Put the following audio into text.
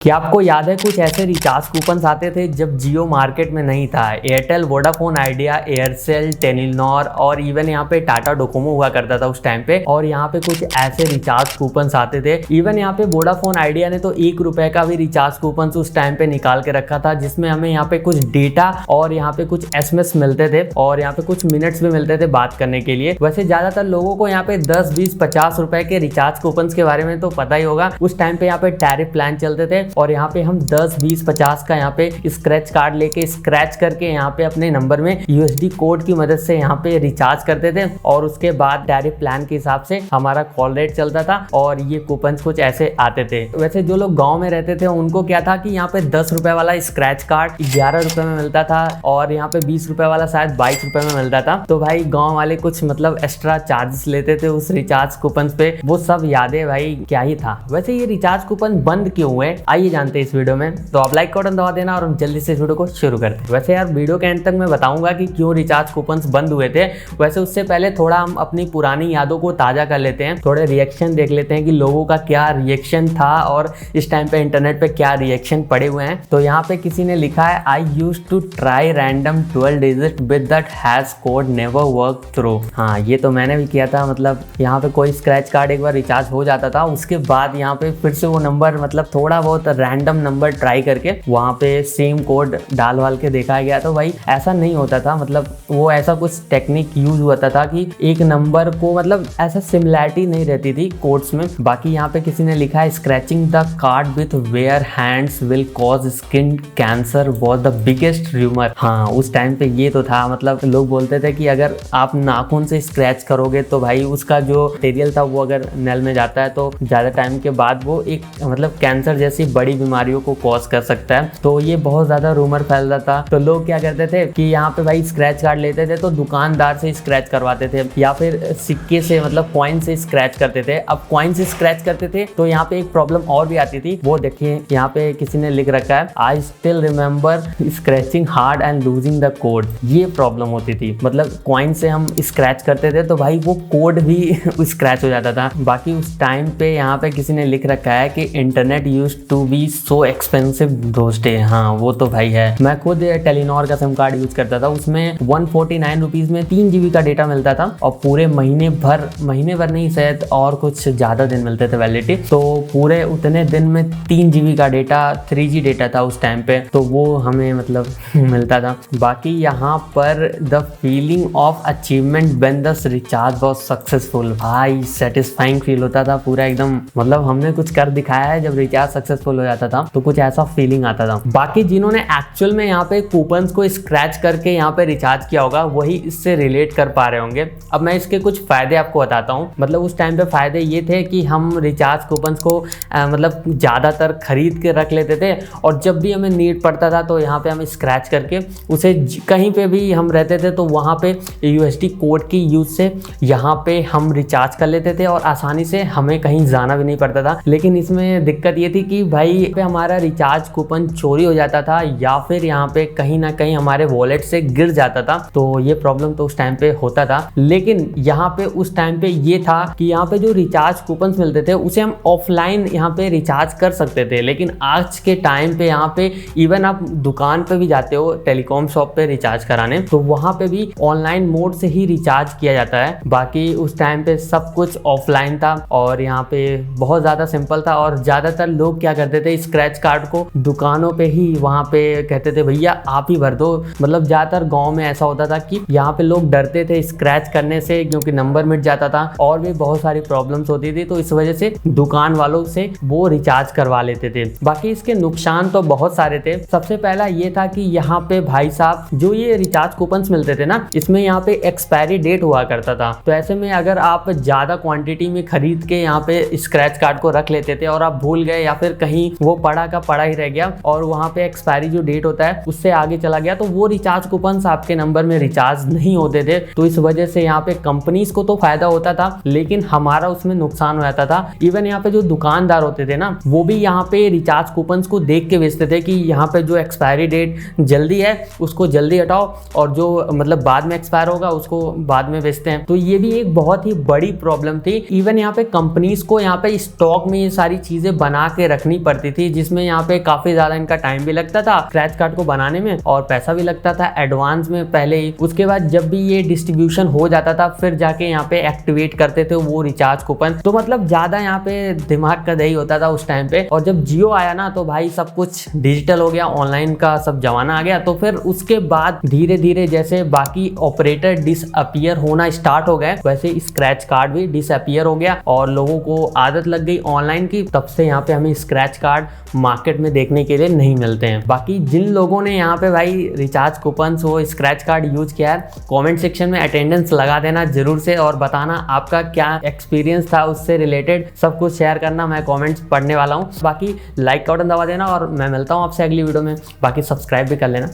क्या आपको याद है कुछ ऐसे रिचार्ज कूपन्स आते थे जब जियो मार्केट में नहीं था। Airtel, Vodafone idea, Aircel, Telenor और इवन यहाँ पे टाटा डोकोमो हुआ करता था उस टाइम पे। और यहाँ पे कुछ ऐसे रिचार्ज कूपन्स आते थे। इवन यहाँ पे वोडाफोन आइडिया ने तो ₹1 का भी रिचार्ज कूपन्स उस टाइम पे निकाल के रखा था, जिसमें हमें यहाँ पे कुछ डेटा और यहाँ पे कुछ SMS मिलते थे और यहाँ पे कुछ मिनट्स भी मिलते थे बात करने के लिए। वैसे ज्यादातर लोगों को यहाँ पे 10, 20, ₹50 के रिचार्ज कूपन्स के बारे में तो पता ही होगा। उस टाइम पे यहाँ पे टैरिफ प्लान चलते थे और यहाँ पे हम 10, 20, 50 का यहाँ पे स्क्रैच कार्ड लेके स्क्रैच करके यहाँ पे अपने नंबर में USD कोड की मदद से यहाँ पे रिचार्ज करते थे और उसके बाद टैरिफ प्लान के हिसाब से हमारा कॉल रेट चलता था और ये कूपन कुछ ऐसे आते थे। वैसे जो लोग गाँव में रहते थे उनको क्या था कि यहाँ पे ₹10 वाला स्क्रैच कार्ड ₹11 में मिलता था और यहाँ पे ₹20 वाला शायद ₹22 में मिलता था। तो भाई गाँव वाले कुछ मतलब एक्स्ट्रा चार्जेस लेते थे उस रिचार्ज कूपन पे। वो सब यादें भाई क्या ही था। वैसे ये रिचार्ज कूपन बंद क्यों हुए आइए जानते हैं इस वीडियो में। तो आप लाइक का बटन दबा देना और हम जल्दी से इस वीडियो को शुरू करते हैं। वैसे यार वीडियो के एंड तक मैं बताऊंगा कि क्यों रिचार्ज कूपन्स बंद हुए थे। वैसे उससे पहले थोड़ा हम अपनी पुरानी यादों को ताजा कर लेते हैं, थोड़े रिएक्शन देख लेते हैं कि लोगों का क्या रिएक्शन था और इस टाइम पे इंटरनेट पे क्या रिएक्शन पड़े हुए हैं। तो यहाँ पे किसी ने लिखा है I used to try random 12 digit with that hash code never work through. हाँ ये तो मैंने भी किया था। मतलब यहाँ पे कोई स्क्रैच कार्ड एक बार रिचार्ज हो जाता था, उसके बाद यहाँ पे फिर से वो नंबर मतलब थोड़ा बहुत रैंडम नंबर ट्राई करके वहाँ पे सेम कोड डाल वाल के देखा गया। तो भाई ऐसा नहीं होता था। मतलब वो ऐसा कुछ टेक्निक यूज होता था कि एक नंबर को मतलब ऐसा सिमिलैरिटी नहीं रहती थी कोड्स में। बाकी यहाँ पे किसी ने लिखा है scratching the card with their hands will cause skin cancer was the biggest rumour. हाँ उस टाइम पे ये तो था। मतलब लोग बोलते थे कि अगर आप नाखून से स्क्रैच करोगे तो भाई उसका जो मटेरियल था वो अगर नल में जाता है तो ज्यादा टाइम के बाद वो एक मतलब कैंसर जैसी बड़ी बीमारियों को कॉज कर सकता है। तो ये बहुत ज्यादा रूमर फैलता था। तो लोग क्या करते थे कि यहाँ पे भाई स्क्रैच कार्ड लेते थे तो दुकानदार से स्क्रैच करवाते थे या फिर सिक्के से मतलब कॉइन से स्क्रैच करते थे। अब कॉइन से स्क्रैच करते थे तो यहाँ पे एक प्रॉब्लम और भी आती थी। वो देखिए यहाँ पे किसी ने लिख रखा है I still remember scratching hard and losing the code. ये प्रॉब्लम होती थी। मतलब कॉइन से हम स्क्रैच करते थे तो भाई वो कोड भी स्क्रैच हो जाता था। बाकी उस टाइम पे यहाँ पे किसी ने लिख रखा है कि internet used to be so expensive those days. हाँ वो तो भाई है। मैं खुद टेलीनॉर का सिम कार्ड यूज करता था। उसमें 149 रुपीज में 3 GB का डेटा मिलता था और पूरे महीने भर नहीं शायद और कुछ ज्यादा दिन मिलते थे वैलिडिटी। तो पूरे उतने दिन में 3 GB का डेटा 3G डेटा था उस टाइम पे। तो वो हमें मतलब मिलता था। बाकी यहाँ पर the feeling of achievement when the recharge was successful. भाई सेटिस्फाइंग फील होता था पूरा एकदम। मतलब हमने कुछ कर दिखाया है। जब रिचार्ज सक्सेसफुल हो जाता था तो कुछ ऐसा फीलिंग आता था। बाकी जिन्होंने एक्चुअल में यहाँ पे कूपन्स को स्क्रैच करके यहाँ पे रिचार्ज किया होगा वही इससे रिलेट कर पा रहे होंगे। अब मैं इसके कुछ फायदे आपको बताता हूँ। मतलब उस टाइम पे फायदे ये थे कि हम रिचार्ज कूपन्स को मतलब ज्यादातर खरीद के रख लेते थे और जब भी हमें नीड पड़ता था तो यहाँ पे हम स्क्रैच करके उसे कहीं पे भी हम रहते थे तो वहाँ पे USD कोड की यूज से यहाँ पे हम रिचार्ज कर लेते थे और आसानी से हमें कहीं जाना भी नहीं पड़ता था। लेकिन इसमें दिक्कत ये थी कि भाई पे हमारा रिचार्ज कूपन चोरी हो जाता था या फिर यहाँ पे कहीं ना कहीं हमारे वॉलेट से गिर जाता था। तो ये प्रॉब्लम तो उस टाइम पे होता था। लेकिन यहाँ पे उस टाइम पे ये था कि यहाँ पे जो रिचार्ज कूपन मिलते थे उसे हम ऑफलाइन यहाँ पे रिचार्ज कर सकते थे। लेकिन आज के टाइम पे यहाँ पे इवन आप दुकान पे भी जाते हो टेलीकॉम शॉप पे रिचार्ज कराने तो वहाँ पे भी ऑनलाइन मोड से ही रिचार्ज किया जाता है। बाकी उस टाइम पे सब कुछ ऑफलाइन था और यहाँ पे बहुत ज्यादा सिंपल था और ज्यादातर लोग क्या करते थे स्क्रैच कार्ड को दुकानों पे ही वहाँ पे कहते थे भैया आप ही भर दो। मतलब ज्यादातर गांव में ऐसा होता था कि यहाँ पे लोग डरते थे स्क्रैच करने से क्योंकि नंबर मिट जाता था और भी बहुत सारी प्रॉब्लम्स होती थी। तो इस वजह से दुकान वालों से वो रिचार्ज करवा लेते थे। बाकी इसके नुकसान तो बहुत सारे थे। सबसे पहला ये था कि यहाँ पे भाई साहब जो ये रिचार्ज कूपन मिलते थे ना इसमें यहाँ पे एक्सपायरी डेट हुआ करता था। तो ऐसे में अगर आप ज्यादा क्वांटिटी में खरीद के यहाँ पे स्क्रैच कार्ड को रख लेते थे और आप भूल गए या फिर कहीं वो पड़ा का पड़ा ही रह गया और वहाँ पे एक्सपायरी जो डेट होता है उससे आगे चला गया तो वो रिचार्ज कूपन्स आपके नंबर में रिचार्ज नहीं होते थे। तो इस वजह से यहाँ पे कंपनीज को तो फायदा होता था लेकिन हमारा उसमें नुकसान हो जाता था। इवन यहाँ पे जो दुकानदार होते थे ना वो भी यहाँ पे रिचार्ज कूपन्स को देख के बेचते थे कि यहाँ पे जो एक्सपायरी डेट जल्दी है उसको जल्दी हटाओ और जो मतलब बाद में एक्सपायर होगा उसको बाद में बेचते हैं। तो ये भी एक बहुत ही बड़ी प्रॉब्लम थी। इवन यहाँ पे कंपनीज को यहाँ पे स्टॉक में ये सारी चीजें बना के रखनी पड़ती थी, जिसमें यहाँ पे काफी ज्यादा इनका टाइम भी लगता था स्क्रैच कार्ड को बनाने में और पैसा भी लगता था एडवांस में पहले ही। उसके बाद जब भी ये डिस्ट्रीब्यूशन हो जाता था फिर जाके यहाँ पे एक्टिवेट करते थे वो रिचार्ज कूपन। तो मतलब ज्यादा यहाँ पे दिमाग का दही होता था उस टाइम पे। और जब जियो आया ना तो भाई सब कुछ डिजिटल हो गया, ऑनलाइन का सब जमाना आ गया। तो फिर उसके बाद धीरे धीरे जैसे बाकी ऑपरेटर डिसअपियर होना स्टार्ट हो गए, वैसे स्क्रैच कार्ड भी डिसअपियर हो गया और लोगों को आदत लग गई ऑनलाइन की। तब से यहाँ पे हमें स्क्रैच कार्ड मार्केट में देखने के लिए नहीं मिलते हैं। बाकी जिन लोगों ने यहाँ पे भाई रिचार्ज कूपन वो स्क्रैच कार्ड यूज किया है, कमेंट सेक्शन में अटेंडेंस लगा देना जरूर से और बताना आपका क्या एक्सपीरियंस था उससे रिलेटेड। सब कुछ शेयर करना, मैं कमेंट्स पढ़ने वाला हूँ। बाकी लाइक का बटन दबा देना और मैं मिलता हूँ आपसे अगली वीडियो में। बाकी सब्सक्राइब भी कर लेना।